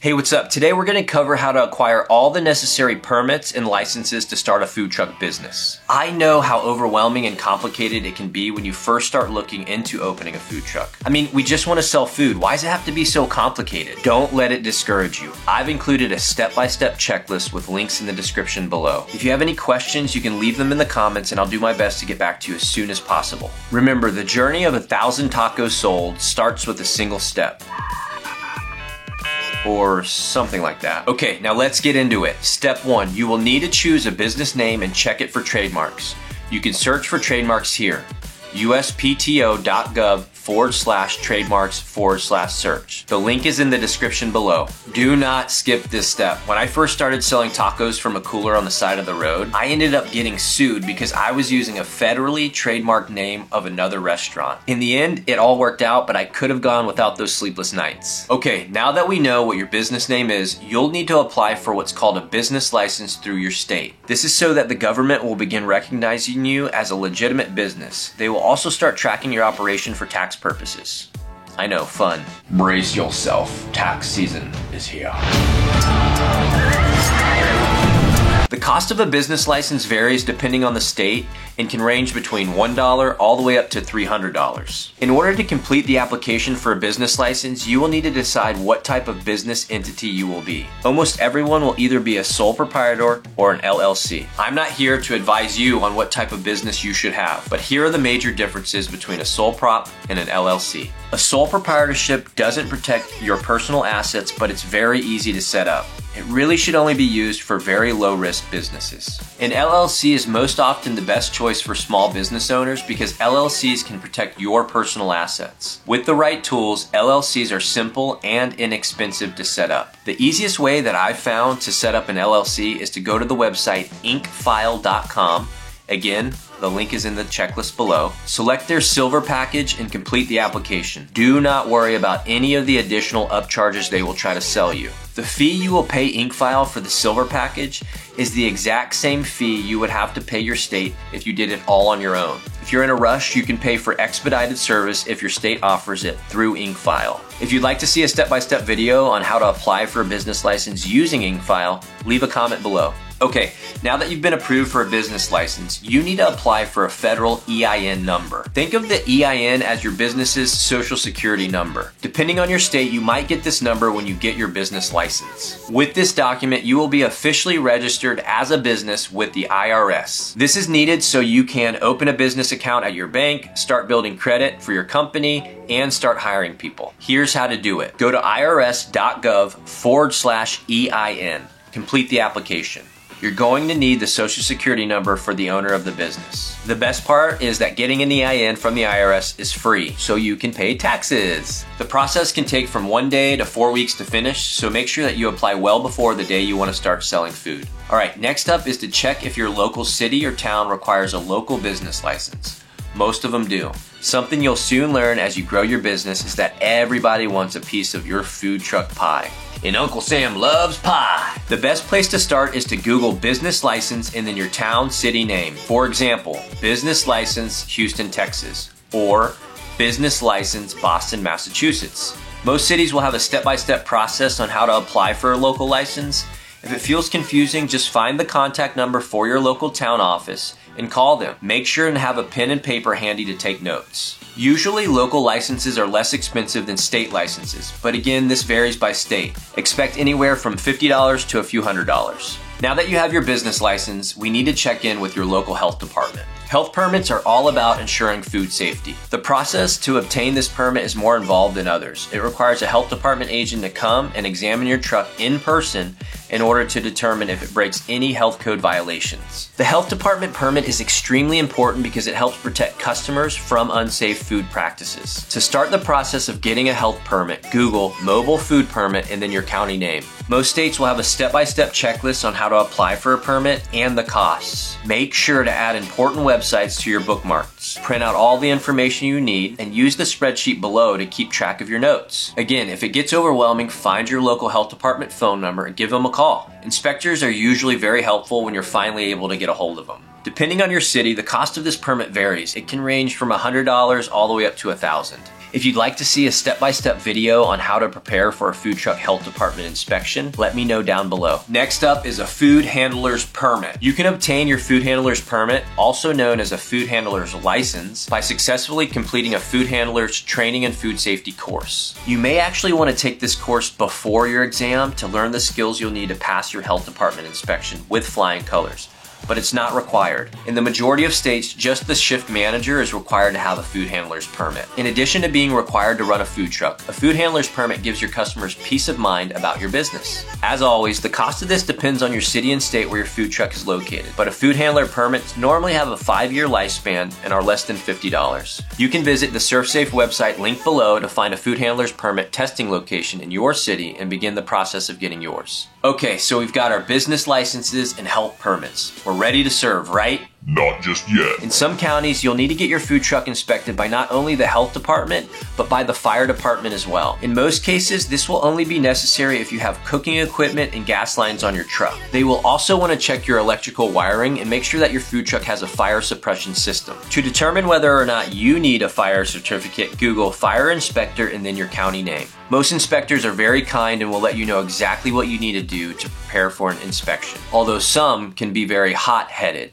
Hey, what's up? Today we're going to cover how to acquire all the necessary permits and licenses to start a food truck business. I know how overwhelming and complicated it can be when you first start looking into opening a food truck. I mean, we just want to sell food. Why does it have to be so complicated? Don't let it discourage you. I've included a step-by-step checklist with links in the description below. If you have any questions, you can leave them in the comments and I'll do my best to get back to you as soon as possible. Remember, the journey of 1,000 tacos sold starts with a single step. Or something like that. Okay, now let's get into it. Step 1, you will need to choose a business name and check it for trademarks. You can search for trademarks here, uspto.gov/trademarks/search. The link is in the description below. Do not skip this step. When I first started selling tacos from a cooler on the side of the road, I ended up getting sued because I was using a federally trademarked name of another restaurant. In the end, it all worked out, but I could have gone without those sleepless nights. Okay, now that we know what your business name is, you'll need to apply for what's called a business license through your state. This is so that the government will begin recognizing you as a legitimate business. They will also start tracking your operation for tax purposes. I know, fun. Brace yourself, tax season is here. The cost of a business license varies depending on the state and can range between $1 all the way up to $300. In order to complete the application for a business license, you will need to decide what type of business entity you will be. Almost everyone will either be a sole proprietor or an LLC. I'm not here to advise you on what type of business you should have, but here are the major differences between a sole prop and an LLC. A sole proprietorship doesn't protect your personal assets, but it's very easy to set up. It really should only be used for very low-risk businesses. An LLC is most often the best choice for small business owners because LLCs can protect your personal assets. With the right tools, LLCs are simple and inexpensive to set up. The easiest way that I've found to set up an LLC is to go to the website inkfile.com. Again, the link is in the checklist below. Select their silver package and complete the application. Do not worry about any of the additional upcharges they will try to sell you. The fee you will pay Inkfile for the silver package is the exact same fee you would have to pay your state if you did it all on your own. If you're in a rush, you can pay for expedited service if your state offers it through Inkfile. If you'd like to see a step-by-step video on how to apply for a business license using Inkfile, leave a comment below. Okay, now that you've been approved for a business license, you need to apply for a federal EIN number. Think of the EIN as your business's social security number. Depending on your state, you might get this number when you get your business license. With this document, you will be officially registered as a business with the IRS. This is needed so you can open a business account at your bank, start building credit for your company, and start hiring people. Here's how to do it. Go to irs.gov/EIN. Complete the application. You're going to need the social security number for the owner of the business. The best part is that getting an EIN from the IRS is free, so you can pay taxes. The process can take from 1 day to 4 weeks to finish, so make sure that you apply well before the day you want to start selling food. All right, next up is to check if your local city or town requires a local business license. Most of them do. Something you'll soon learn as you grow your business is that everybody wants a piece of your food truck pie. And Uncle Sam loves pie. The best place to start is to Google business license and then your town, city name. For example, business license Houston, Texas, or business license Boston, Massachusetts. Most cities will have a step-by-step process on how to apply for a local license. If it feels confusing, just find the contact number for your local town office and call them. Make sure and have a pen and paper handy to take notes. Usually local licenses are less expensive than state licenses, but again, this varies by state. Expect anywhere from $50 to a few $100s. Now that you have your business license, we need to check in with your local health department. Health permits are all about ensuring food safety. The process to obtain this permit is more involved than others. It requires a health department agent to come and examine your truck in person in order to determine if it breaks any health code violations. The health department permit is extremely important because it helps protect customers from unsafe food practices. To start the process of getting a health permit, Google mobile food permit and then your county name. Most states will have a step-by-step checklist on how to apply for a permit and the costs. Make sure to add important websites to your bookmarks. Print out all the information you need and use the spreadsheet below to keep track of your notes. Again, if it gets overwhelming, find your local health department phone number and give them a call. Inspectors are usually very helpful when you're finally able to get a hold of them. Depending on your city, the cost of this permit varies. It can range from $100 all the way up to $1,000. If you'd like to see a step-by-step video on how to prepare for a food truck health department inspection, let me know down below. Next up is a food handler's permit. You can obtain your food handler's permit, also known as a food handler's license, by successfully completing a food handler's training and food safety course. You may actually want to take this course before your exam to learn the skills you'll need to pass your health department inspection with flying colors, but it's not required. In the majority of states, just the shift manager is required to have a food handler's permit. In addition to being required to run a food truck, a food handler's permit gives your customers peace of mind about your business. As always, the cost of this depends on your city and state where your food truck is located, but a food handler permits normally have a 5-year lifespan and are less than $50. You can visit the ServSafe website linked below to find a food handler's permit testing location in your city and begin the process of getting yours. Okay, so we've got our business licenses and health permits. We're ready to serve, right? Not just yet. In some counties, you'll need to get your food truck inspected by not only the health department, but by the fire department as well. In most cases, this will only be necessary if you have cooking equipment and gas lines on your truck. They will also want to check your electrical wiring and make sure that your food truck has a fire suppression system. To determine whether or not you need a fire certificate, Google fire inspector and then your county name. Most inspectors are very kind and will let you know exactly what you need to do to prepare for an inspection, although some can be very hot-headed.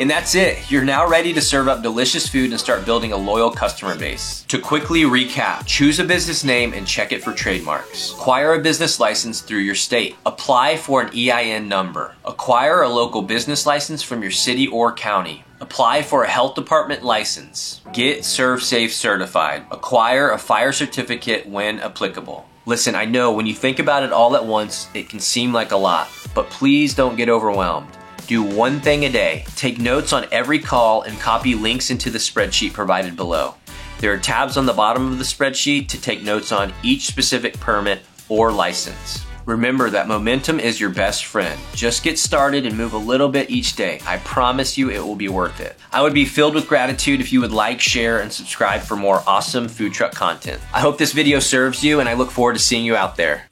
And that's it. You're now ready to serve up delicious food and start building a loyal customer base. To quickly recap, choose a business name and check it for trademarks. Acquire a business license through your state. Apply for an EIN number. Acquire a local business license from your city or county. Apply for a health department license. Get ServSafe certified. Acquire a fire certificate when applicable. Listen, I know when you think about it all at once, it can seem like a lot, but please don't get overwhelmed. Do one thing a day. Take notes on every call and copy links into the spreadsheet provided below. There are tabs on the bottom of the spreadsheet to take notes on each specific permit or license. Remember that momentum is your best friend. Just get started and move a little bit each day. I promise you it will be worth it. I would be filled with gratitude if you would like, share, and subscribe for more awesome food truck content. I hope this video serves you and I look forward to seeing you out there.